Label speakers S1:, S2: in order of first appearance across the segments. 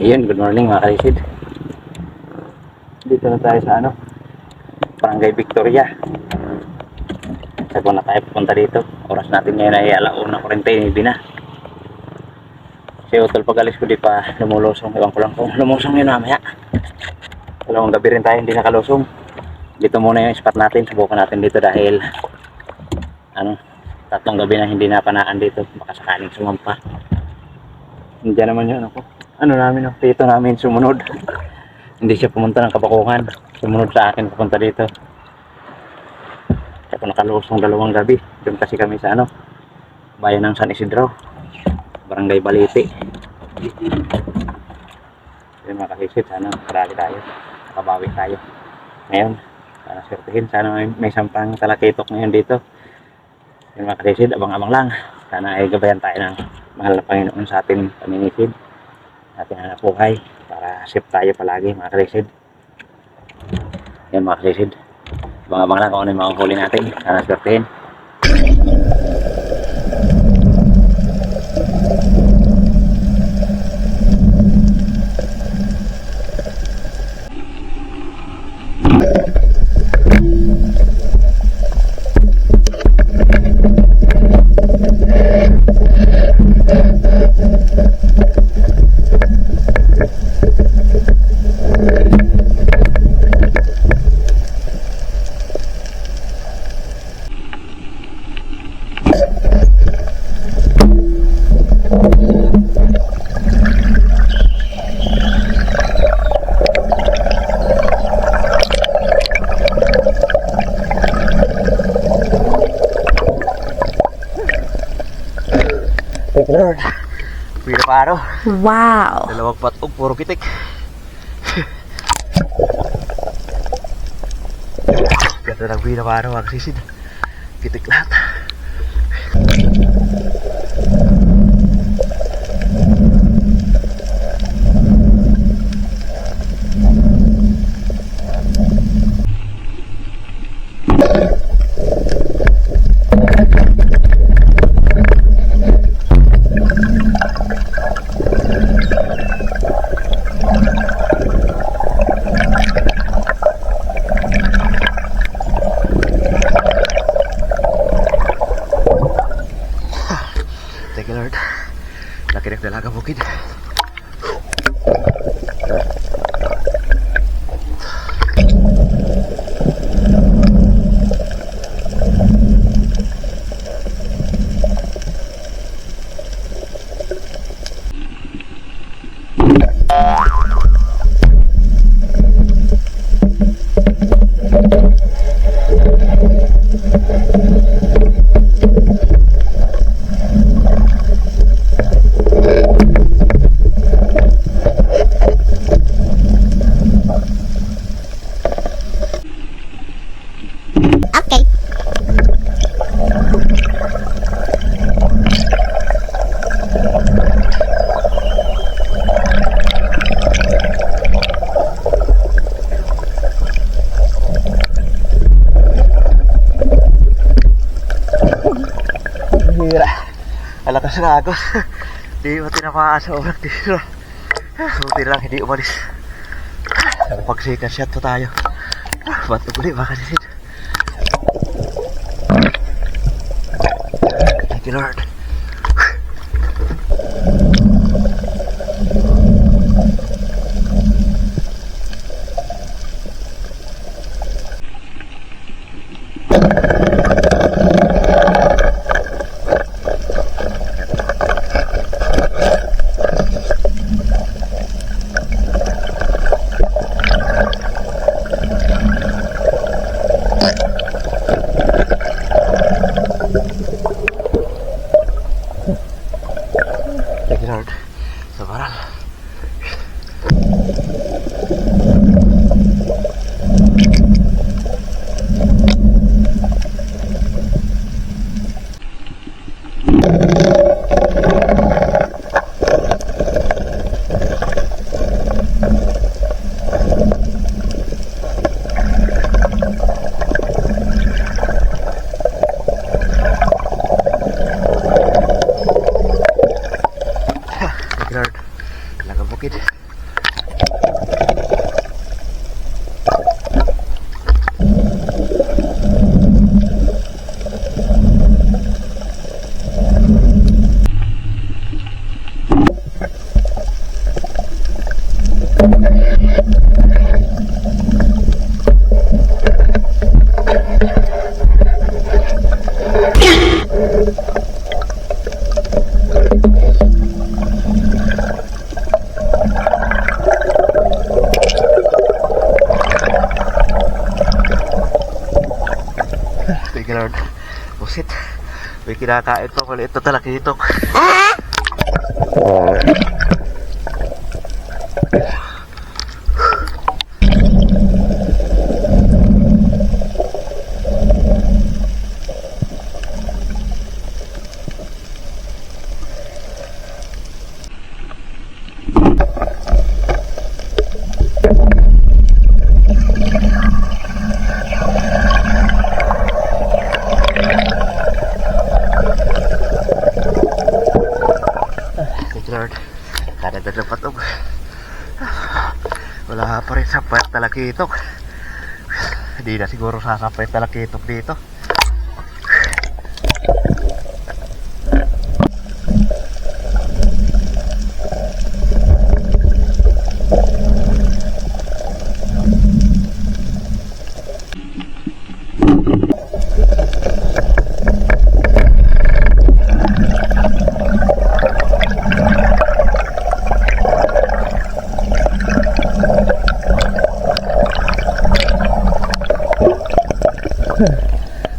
S1: Iyon, good morning mga kalisid. Dito na tayo sa Barangay Victoria. Sabi na tayo pupunta dito. Oras natin ngayon ay 1:49 na. Kasi utol pag alis ko di pa lumulusong. Ewan ko lang kung lumusong yun mamaya. Dalawang gabi rin tayo hindi nakalusong. Dito muna yung spot natin. Subukan natin dito dahil 3 gabi na hindi napanaan dito. Baka sakaling sumampa. Hindi naman yun tito namin sumunod. Hindi siya pumunta ng Kabakungan. Sumunod sa akin pupunta dito. Kaya nakalusong 2 gabi. Doon kasi kami sa bayan ng San Isidro, Barangay Baliti. Yun mga kasisid, sana marami tayo, nakabawi tayo ngayon. Sana swertihin, sana may sampang talakitok ngayon dito. Yun mga kasisid, abang-abang lang. Sana ay gabayan tayo ng mahal na Panginoon sa ating paminisid, ating hanap buhay, para safe tayo palagi mga kasisid. Yan mga kasisid, abang-abang lang kung ano yung makuhuli natin. Sana swertihin. Thank you Lord. Pira paro.
S2: Wow.
S1: 2 patog, puro pitik. Ganda ng pira paro mga kasisid. Pitik lahat. Thank you Lord. Laki ng dalaga bukid.
S2: Okay.
S1: Hira. Alakas na agos. Di mo tinamaan sa oras dito. Buti lang hindi umalis. Pag-second shot to tayo. Ba't uli mga kasisid. Thank you Lord.
S2: Thank you Lord. Busit. May kinakain pa pala ito talakitok. Lord, kadagdag na patog. Wala pa rin sapay talakitok. Hindi na siguro sasapay talakitok dito.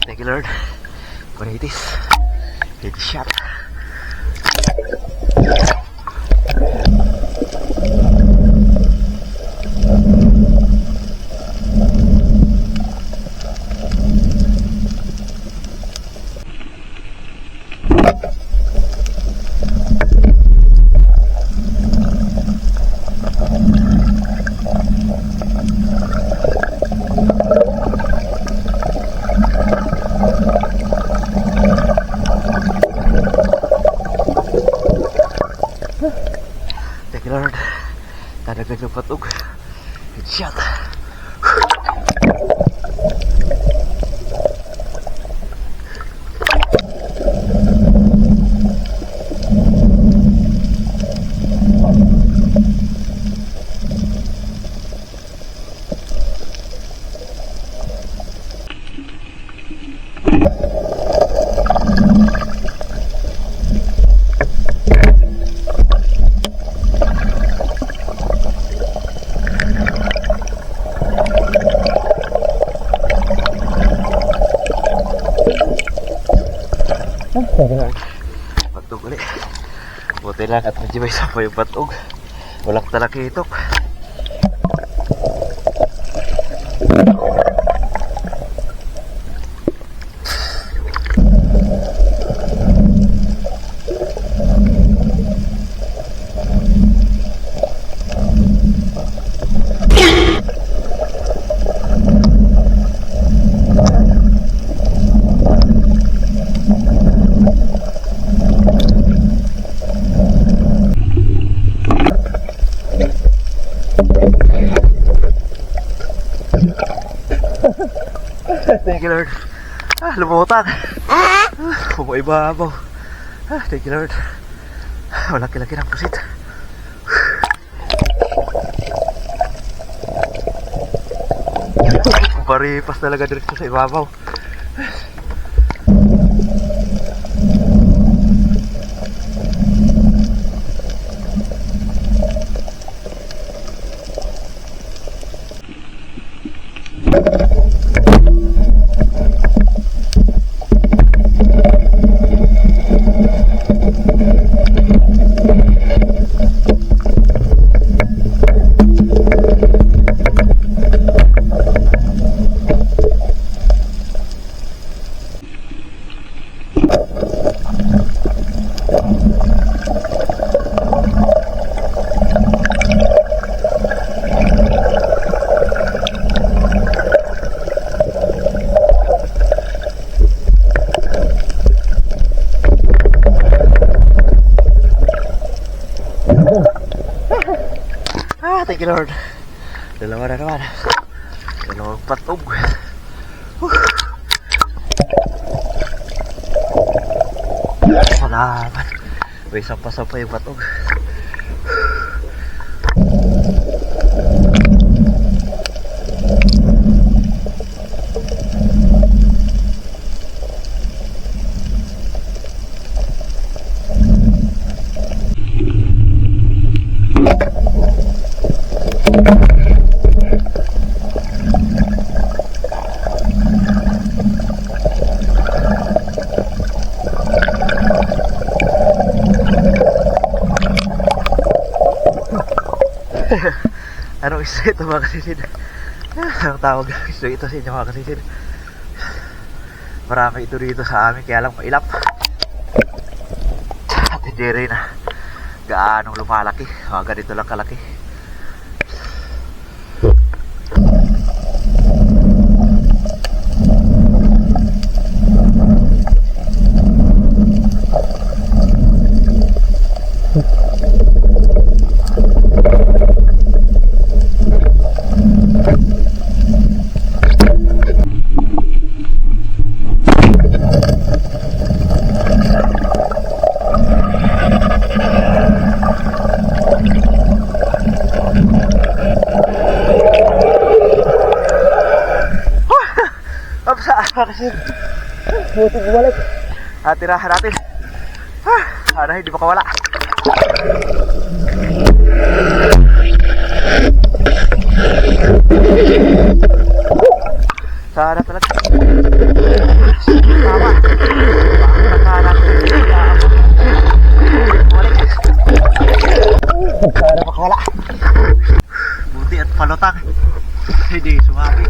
S2: Thank you Lord for it is shot. Thank you Lord. Kadagdag ng patog. Headshot. Patog ulit. Buti lang at medyo may isa pa yung patog. Walang talakitok. Thank you Lord. Lumutang. Pumaibabaw. Thank you Lord. Malaki-laki ng pusit. Paripas talaga diretso sa ibabaw. Thank you Lord. Dalawa na naman. Dalawang patog. Salamat. May isa pa yung patog. ng isda ito mga kasisid. Ang tawag ng isda ito sa inyo mga kasisid. Marami ito dito sa amin kaya lang mailap. At hindi rin gaanong lumalaki. Ganito lang kalaki. Kasi buti bumalik. Tirahan natin. Sana hindi makawala. Sana talaga. Tama. Sana makawala. Buti at palutang. Hindi sumabi.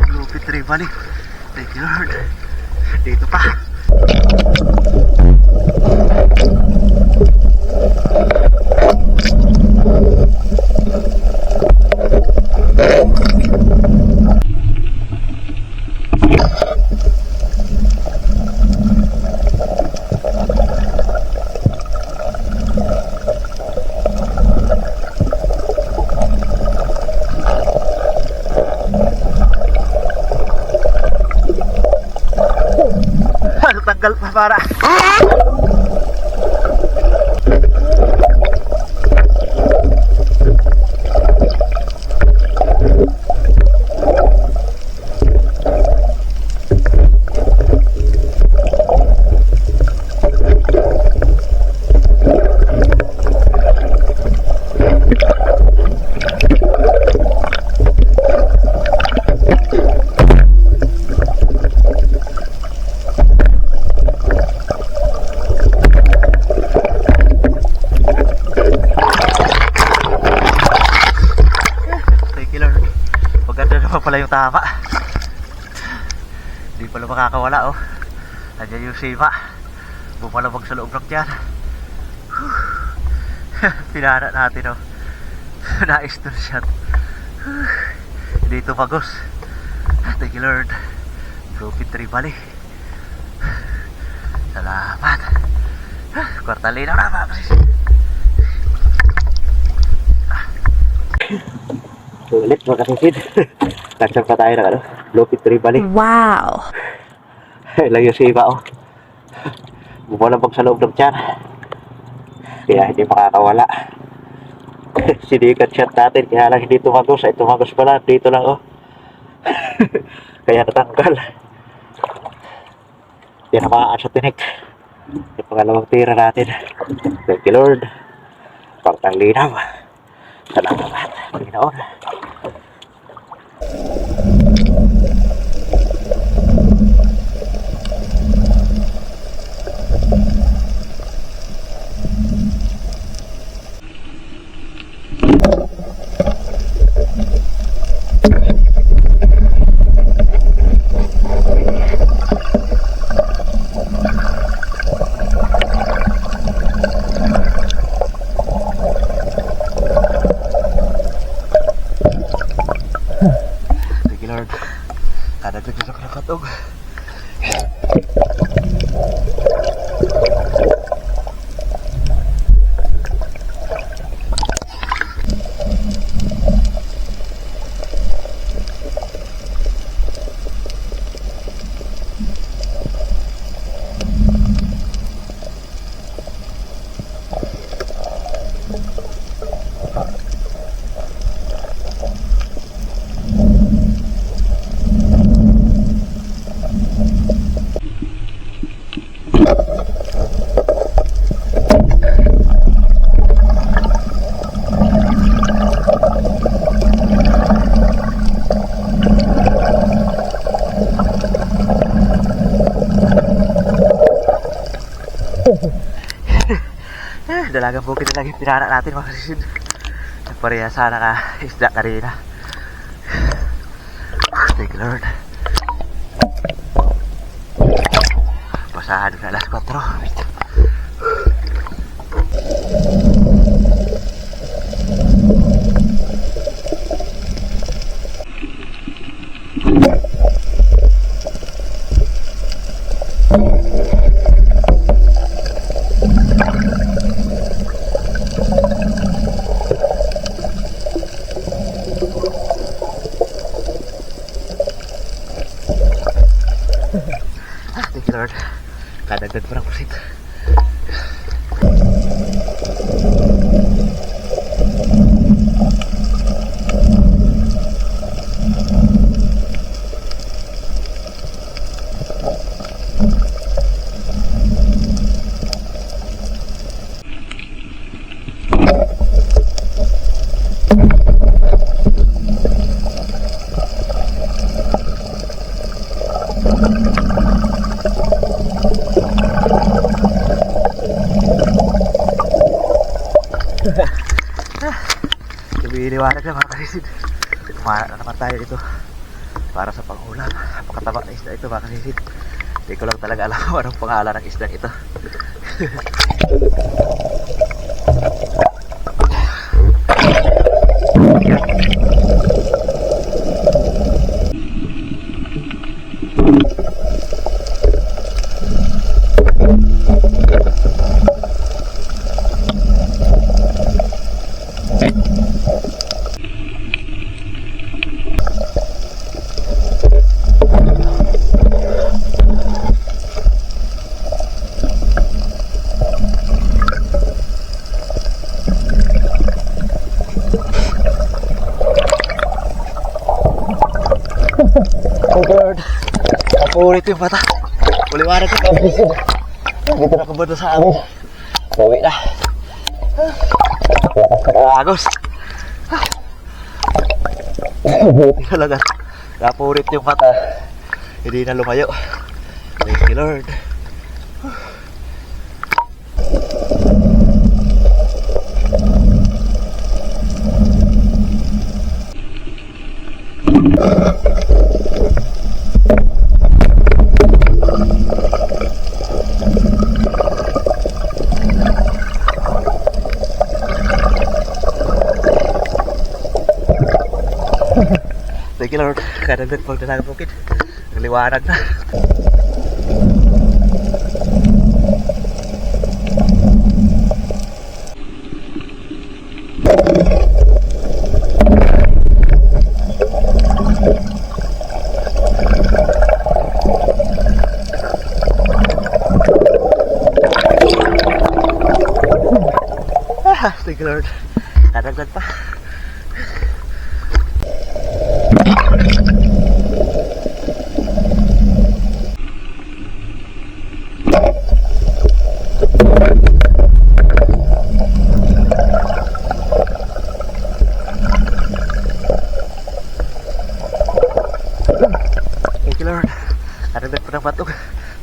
S2: Lupit rin balik. Thank you Lord. Dito pa. Tanggal pa para. Pala yung tama. Hindi pala makakawala oh. Nandiyan yung sima. Bumalabag sa loob ng tiyan. Pinana natin oh. Na-stun shot. Dito pagos. Thank you Lord. Lupit tribali. Salamat. Kwartalina na ba?
S1: Ulit mga kasisid. Kansang pa tayo na lupit tribali.
S3: Wow!
S1: Lang yung siba oh. Bumalabag sa loob ng tiyan. Kaya hindi makakawala. Sinikat shot natin kaya lang hindi tumagos. Ay tumagos pala. Dito lang oh. Kaya natanggal. Hindi na makaan sa tinik. Yung pangalawang tira natin. Thank you Lord. Pagtanglinaw. Salamat. Panginoon. Kadagdag na katog. Dalagang bukid na lang yung pinana natin mga kasisid.
S2: pareha sana ka isda kanina. Thank you Lord. Basahan na alas 4. Thank you Lord. Kadagdag parang pusit. Lumiliwanag na mga kasisid. Kumara na naman tayo ito para sa pangulam. Napakataba na isda ito mga kasisid. Hindi ko lang talaga alam kung anong pangalan ng isda ito. Oh God, kapulit yung mata. Buliwanag ito. Dito na kabado sa amin. Bawi na. Agos. Buti talaga. Kapulit yung mata. Hindi na lumayo. Thank you Lord. Thank you Lord. Kadagdag pag nalagang bukid. Naliwanag na. Thank you Lord. Kadagdag pa. Thank you Lord. Kadagdag pa ng batog.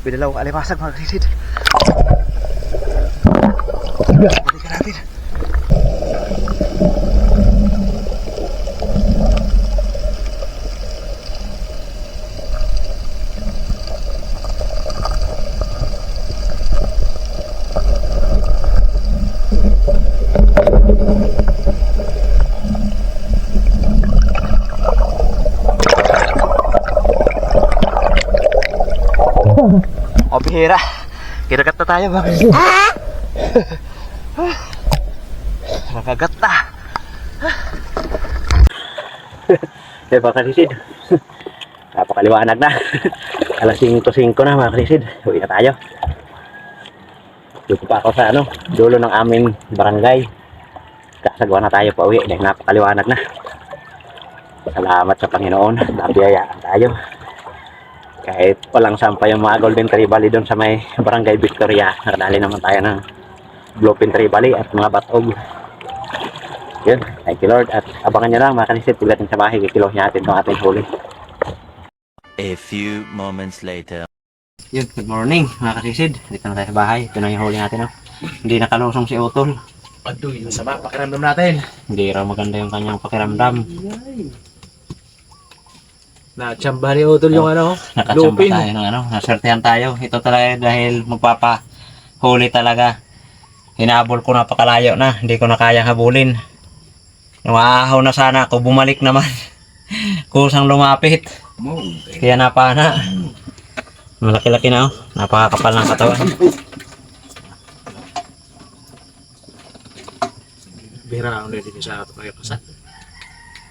S2: Binalaw ang alimasag mga kasisid. Balikan natin. O bihira. Kinagat na tayo mga kasisid. Nakagat na.
S1: Eh mga kasisid. Napakaliwanag na. Alas 5:05 na mga kasisid. Uwi na tayo. Dito pa ako sa dulo ng aming barangay. Kasagawa na tayo pa uwi dahil napakaliwanag na. Salamat sa Panginoon. Nabiyayaan tayo. Kahit walang sampay yung mga Golden Trevally doon sa may Barangay Victoria, nakadali naman tayo ng Bluefin Trevally at mga batog. Yun, thank you Lord. At abangan nyo lang mga kanisid, pagdating sa bahay, kikilos natin itong ating huli.
S3: A few moments later.
S1: Yun, good morning mga kanisid. Dito na tayo sa bahay. Ito na yung huli natin. Hindi nakalusong si Utol.
S2: Aduh, yung sama, pakiramdam natin.
S1: Hindi raw maganda yung kanyang pakiramdam.
S2: Na-chamba ni Utol yung ano,
S1: Nakatsamba
S2: lupin.
S1: tayo ng ano, naswertehan tayo. Ito talaga dahil magpapahuli talaga. Hinabol ko napakalayo na, hindi ko na kayang habulin. Maahaw na sana ako, bumalik naman. Kusang lumapit. Kaya napana. Malaki-laki na oh, napakakapal ng katawan.
S2: Bira ako na din sa ato kayo kasat.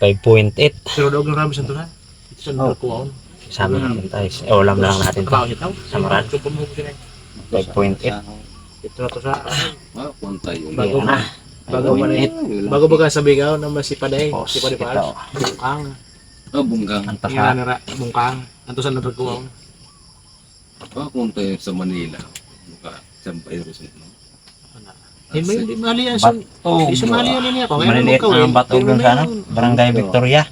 S1: 5.8.
S2: Pero daw ng rami sa tulan. Ito sa nung kuwaon.
S1: Sama natin tayo. Ulam na lang natin to.
S2: Kabaw niya tao.
S1: Samaran.
S2: So, pumukin na.
S1: 5.8.
S2: Ito na to sa
S1: Bago na.
S2: bago ba sabi ka na masipaday.
S1: Pos,
S2: Sipaday pa.
S1: ito.
S2: Bungkang.
S4: Bunggang.
S1: Antas
S2: Nga
S1: na.
S2: nara, bungkang. Anto sa nagkuwaon.
S4: Kung tayo sa Manila, mukha sampay rin sa
S2: Hindi mali yan. Hindi sumali yan niya ako.
S1: Maliliit na ang bato doon sa ano, Barangay Victoria.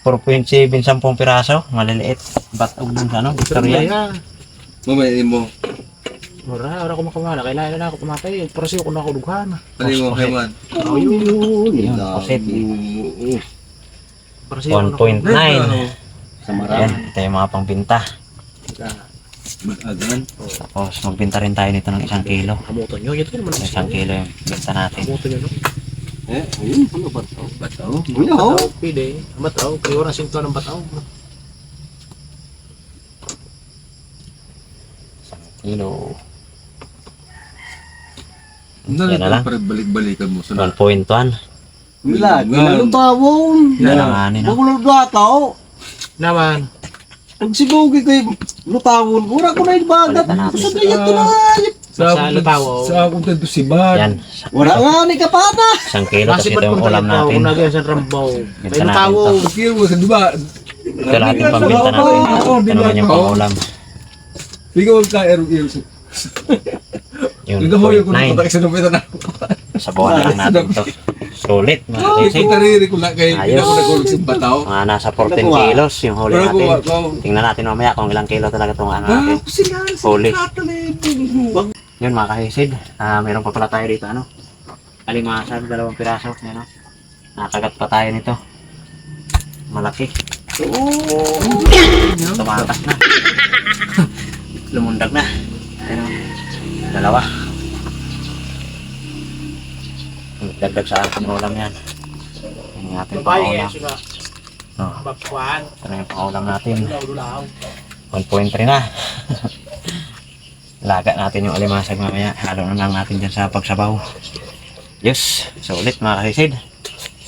S1: 4.7, 10 piraso. Maliliit. Batog doon sa ano, Victoria.
S4: Mamaya mo,
S2: Ora ko makamana. Kailangan na ako pumatay. Pero siya ko na ako dughan.
S4: ano mo, Heman?
S1: Yun, posit.
S2: Pero siya ko na
S1: 1.9.
S4: Sa
S1: Ayan, ito yung mga pangbinta.
S4: Mag-agan.
S1: Tapos magbinta rin tayo nito ng 1 kilo.
S2: Kamuto nyo. Ito naman.
S1: 1 kilo yung binta natin.
S2: Kamuto nyo. No?
S4: Ayun, ano bataw? Bataw?
S2: Bataw. Pide. Bataw. Kaya oras yung ng bataw.
S1: 1 kilo.
S4: Yan
S1: na lang.
S4: Balik-balikan mo.
S1: 1.1.
S4: Wala,
S5: Anong tawon?
S1: Nalanganin na.
S5: Makulog na tao.
S2: Naman.
S5: Ang sibugi ko yung lutawon. Ura ko na yung bagat.
S1: Palitan natin.
S5: Sa dayat ko na.
S2: Sa lutawo.
S4: Sa akong tanto si Bad.
S1: Yan.
S5: Wala nga ni kapata.
S1: 1 kilo. Tapos ito yung ulam natin.
S2: Kung nagyan sa rambaw.
S1: Binta
S2: Kaya
S1: natin
S2: lutawo.
S1: to.
S4: Kaya mo sa diba?
S1: Ito lahat yung pambinta natin. Ito naman yung pangulam.
S4: Ikaw ang ka-aero-aero.
S1: Yung
S4: Ikaw mo yung
S1: 0.9.
S4: kunatak sa numero na.
S1: Sabawan na lang natin to. Sulit. Mga
S4: Ikaw
S1: kasisig.
S4: tariri ko na kay
S1: Ayos.
S4: ikaw nagulog sa bataw.
S1: Mga nasa 14 kilos yung huli
S4: Pero kung
S1: natin.
S4: ako,
S1: Tingnan natin mamaya kung ilang kilo talaga itong ano natin.
S4: sila,
S1: Huli.
S4: sila.
S1: Yun mga kahisid, meron pa pala tayo dito ano. Alimasag, 2 piraso. Yan, oh. Nakagat pa tayo nito. Malaki. Tumakas na. Lumundag na. Ayan, oh. 2. Dagdag sa ating ulam yan. Yan yung ating
S2: Babae yan
S1: pangulam.
S2: sila.
S1: Oh,
S2: Bakwan.
S1: ito na yung pangulam natin.
S2: Dulaw-dulaw.
S1: 1.3 na. Laga natin yung alimasag mamaya. Halo na lang natin dyan sa pagsabaw. Yes, so ulit mga kasisid.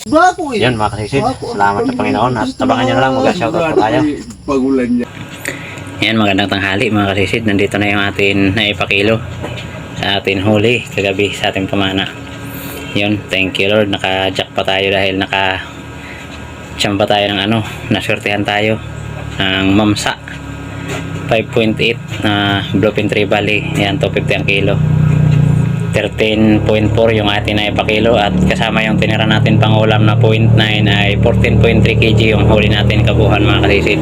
S5: Bako eh.
S1: Yan mga kasisid. Salamat sa Panginoon. At tabangan nyo na lang. Mag-shoutout po tayo.
S4: Pagulan niya.
S1: Yan, magandang tanghali mga kasisid. Nandito na yung atin na ipakilo sa atin huli kagabi sa ating pamana. Yun, thank you Lord. Naka-jack pa tayo dahil naka-chamba tayo ng ano. Naswertehan tayo ng mamsa. 5.8 na bluefin trevally. Yan, 250 ang kilo. 13.4 yung atin na ipakilo at kasama yung tinira natin pang ulam na 0.9 ay 14.3 kg yung huli natin kabuhan mga kasisid.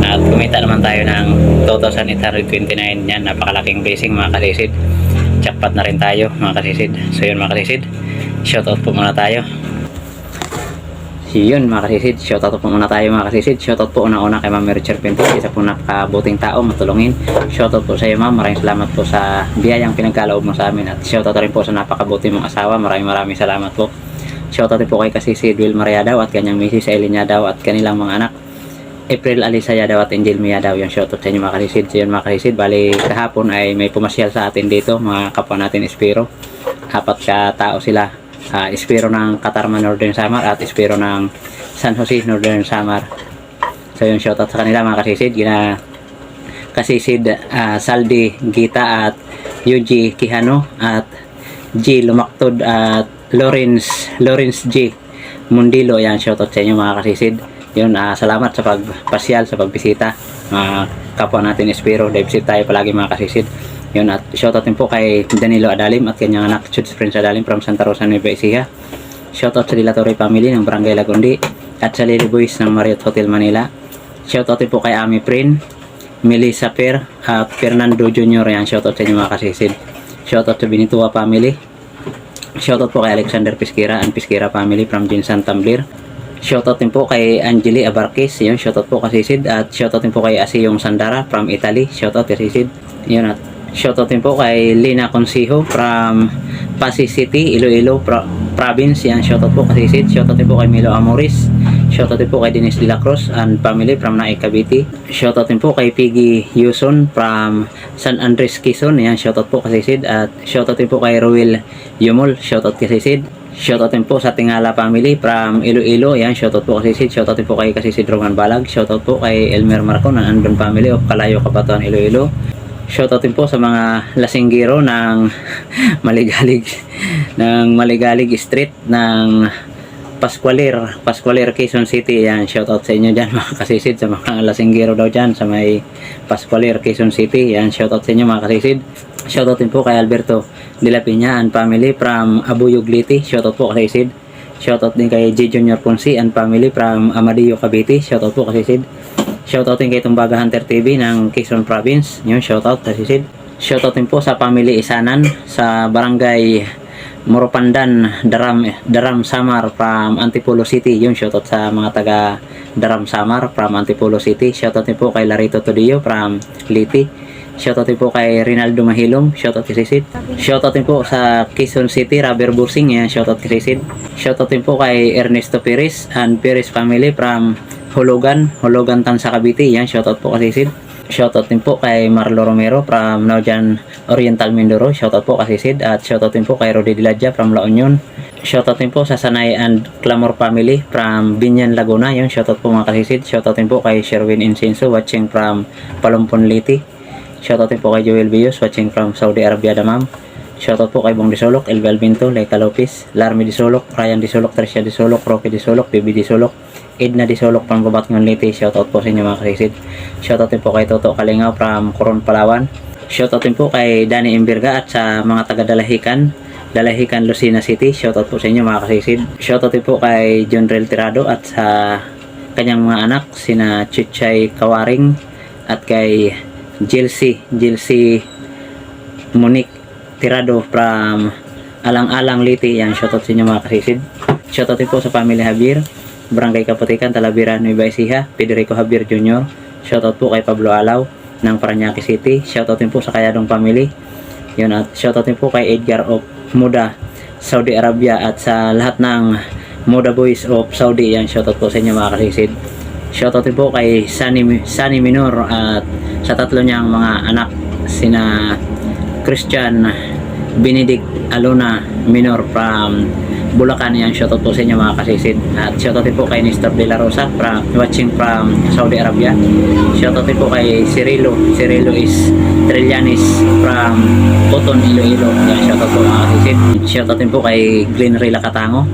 S1: At kumita naman tayo ng 2,829. Yan, napakalaking blessing mga kasisid. Jackpot na rin tayo mga kasisid. So yun mga kasisid, shoutout po muna tayo. Yun mga kasisid, shoutout po muna tayo mga kasisid. Shoutout po una-una kay Ma'am Mary Cherpento, isa po napakabuting tao, matulungin. Shoutout po sa iyo ma'am, maraming salamat po sa biyayang pinagkaloob mo sa amin. At shoutout rin po sa napakabuti mong asawa, maraming salamat po. Shoutout din po kay Kasisi Edwil Maria daw at kanyang misis Elinya daw at kanilang mga anak April Alisaya daw at Angel Mia daw. Yung shoutout sa inyo mga kasisid. So yun mga kasisid, bali kahapon ay may pumasyal sa atin dito, mga kapwa natin Espiro. 4 ka tao sila. Espiro ng Katarman Northern Samar at Espiro ng San Jose Northern Samar. So yung shoutout sa kanila mga kasisid, Kasisid Saldi Gita at Yuji Kihano at G Lumaktod at Lawrence G Mundilo. Yan, shoutout sa inyo mga kasisid. Yun, salamat sa pagpasyal, sa pagbisita mga kapwa natin Espiro. Dive safe tayo palagi mga kasisid. Yun, at shoutout din po kay Danilo Adalim at kanyang anak Chuds Prince Adalim from Santa Rosa, Nueva Ecija. Shoutout sa Dilatore family ng Barangay Lagundi at sa Lily Boys ng Marriott Hotel Manila. Shoutout din po kay Ami Prin, Melissa Per at Fernando Jr. Yan, shoutout sa inyo mga kasisid. Shoutout sa Binitua family Shoutout po kay Alexander Pisquera and Pisquera family from Jinsan Tumbler. Shoutout din po kay Angeli Abarquez, yun, shoutout po kay Sisid. At shoutout din po kay Asiyong Sandara from Italy, shoutout kay Sisid. Yun, at shoutout din po kay Lina Consijo from Pasig City, Iloilo Province, yan, shoutout po kay Sisid. Shoutout din po kay Milo Amoris. Shoutout din po kay Dennis De La Cruz and family from Naik Cavite. Shoutout din po kay Piggy Yuson from San Andres Quezon, yan, shoutout po kay Sisid. At shoutout din po kay Ruel Yumol, shoutout kay Sisid. Shoutout din po sa Tingala family from Iloilo, yan, shoutout po kay Sisid. Shoutout din po kay Kasisid Roman Balag. Shoutout po kay Elmer Marcon ng Andon family of Kalayo, Kabatuan, Iloilo. Shoutout din po sa mga lasinggero ng Maligalig Street ng Pascualir, Quezon City. Yan, shoutout sa inyo dyan mga kasisid, sa mga lasinggero daw dyan sa may Pascualir, Quezon City. Yan, shoutout sa inyo mga kasisid. Shoutout din po kay Alberto De La Piña and family from Abuyog Liti. Shoutout po kasisid. Shoutout din kay J. Junior Ponce and family from Amadillo, Cavite. Shoutout po kasisid. Shoutout din kay Tumbaga Hunter TV ng Quezon Province. Yun, shoutout kasisid. Shoutout din po sa family Isanan sa barangay Moropandan, Daram Samar from Antipolo City. Yung shoutout sa mga taga Daram Samar from Antipolo City. Shoutout din po kay Larito Todillo from Liti. Shoutout din po kay Rinaldo Mahilom. Shoutout kay Sisid. Shoutout din po sa Quezon City, Rubber Bursing. Yan, shoutout kay Sisid. Shoutout din po kay Ernesto Perez and Perez family from Hulugan, Tansa, Cavite. Yan, shoutout po kay Sisid. Shoutout din po kay Marlo Romero from Naujan Oriental Mindoro. Shoutout po kay Sid. At shoutout din po kay Rodi Diladja from La Union. Shoutout din po sa Sanay and Clamor family from Binyan, Laguna. Yung shoutout po mga kasisid. Shoutout din po kay Sherwin Incenso watching from Palumpon Liti. Shoutout din po kay Joel Bios watching from Saudi Arabia, Damam. Shoutout po kay Bong Disolok, Elvel Binto, Leica Lopez, Larmy Disolok, Ryan Disolok, Tricia Disolok, Rocky Disolok, Bibi Disolok, Edna Disolok from Babatngon Liti. Shoutout po sa inyo mga kasisid. Shoutout din po kay Toto Kalingaw from Coron, Palawan. Shoutout din po kay Danny Imbirga at sa mga taga Dalahican, Lucena City. Shoutout po sa inyo mga kasisid. Shoutout din po kay John Rel Tirado at sa kanyang mga anak, sina Chichay Kawaring at kay Jilcy Monique Tirado from Alang-Alang Liti. Yan, shoutout sa inyo mga kasisid. Shoutout din po sa family Javier, Barangay Kaputikan, Talavera, Nueva Ecija, Federico Javier Jr. Shoutout po kay Pablo Alaw ng Parañaque City. Shoutout din po sa Kayadong family. Yun, at shoutout din po kay Edgar of Muda, Saudi Arabia, at sa lahat ng Muda Boys of Saudi. Yan, shoutout po sa inyo mga kasisid. Shoutout din po kay Sunny Minor at sa tatlo niyang mga anak, sina Christian Benedict Alona Minor from Bulacan. Yan, shoutout po sa inyo mga kasisid. At shoutout din po kay Nestor De La Rosa watching from Saudi Arabia. Shoutout din po kay Cirilo is Trillanes from Coton, Iloilo. Yan, shoutout po mga kasisid. Shoutout din po kay Glenn Rila Katango.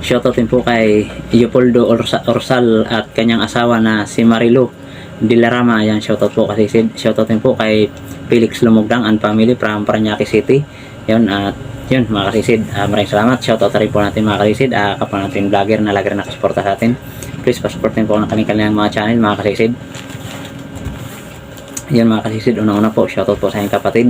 S1: Shoutout din po kay Leopoldo Orsal at kanyang asawa na si Marilu Dilarama. Yan, shoutout po kasisid. Shoutout din po kay Felix Lumugdang and family from Parañaque City. Yun, at yun mga kasisid, maraming salamat. Shoutout rin po natin mga kasisid, kapwa natin vlogger na lagi nakasuporta sa atin. Please pasuportin po ng kanilang mga channel mga kasisid. Yan mga kasisid, unang-una po shoutout po sa aking kapatid.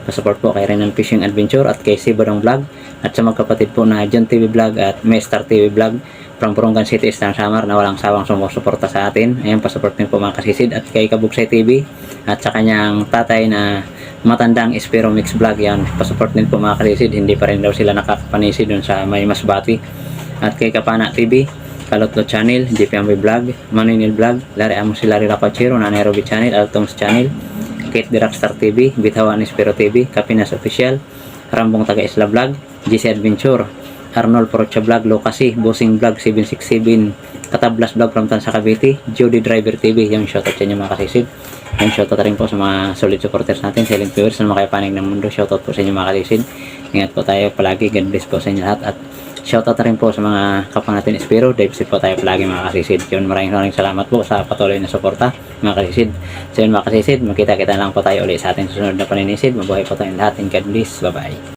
S1: Pasupport po kay Renan Fishing Adventure at kay Sibadong Vlog, at sa magkapatid po na John TV Vlog at Maystar TV Vlog from Purungan City, Eastern Samar, na walang sawang sumusuporta sa atin. Ayan, pasuportin po mga kasisid. At kay Kabugsay TV at sa kanyang tatay na Matandang Espero Mix Vlog. Yan, pasupport din po mga kasisid. Hindi pa rin daw sila nakakapanisi dun sa may Masbati. At kay Kapana TV, Kalotlo Channel, JPMB Vlog, Maninil Vlog, Larry Amos, Larry Rapachiro, Nanay Roby Channel, Altoms Channel, Kate the Rockstar TV, Bitawan Espero TV, Kapinas Official, Rambong Taga Isla Vlog, GC Adventure, Arnold Porocha Vlog, Lokasi, Bossing Vlog 767, Katablas Vlog from Tansa Cavite, Jody Driver TV. Yung shoutout sa inyo mga kasisid. Yung shoutout rin po sa mga solid supporters natin, silent viewers na makapanig ng mundo. Shoutout po sa inyo mga kasisid. Ingat po tayo palagi. God bless po sa inyo lahat. At shoutout rin po sa mga kapwa natin Espero. Dive sit po tayo palagi mga kasisid. Yun, maraming salamat po sa patuloy na suporta mga kasisid. So yun mga kasisid, magkita-kita lang po tayo ulit sa ating susunod na paninisid. Mabuhay po tayong lahat, and God bless. Bye bye.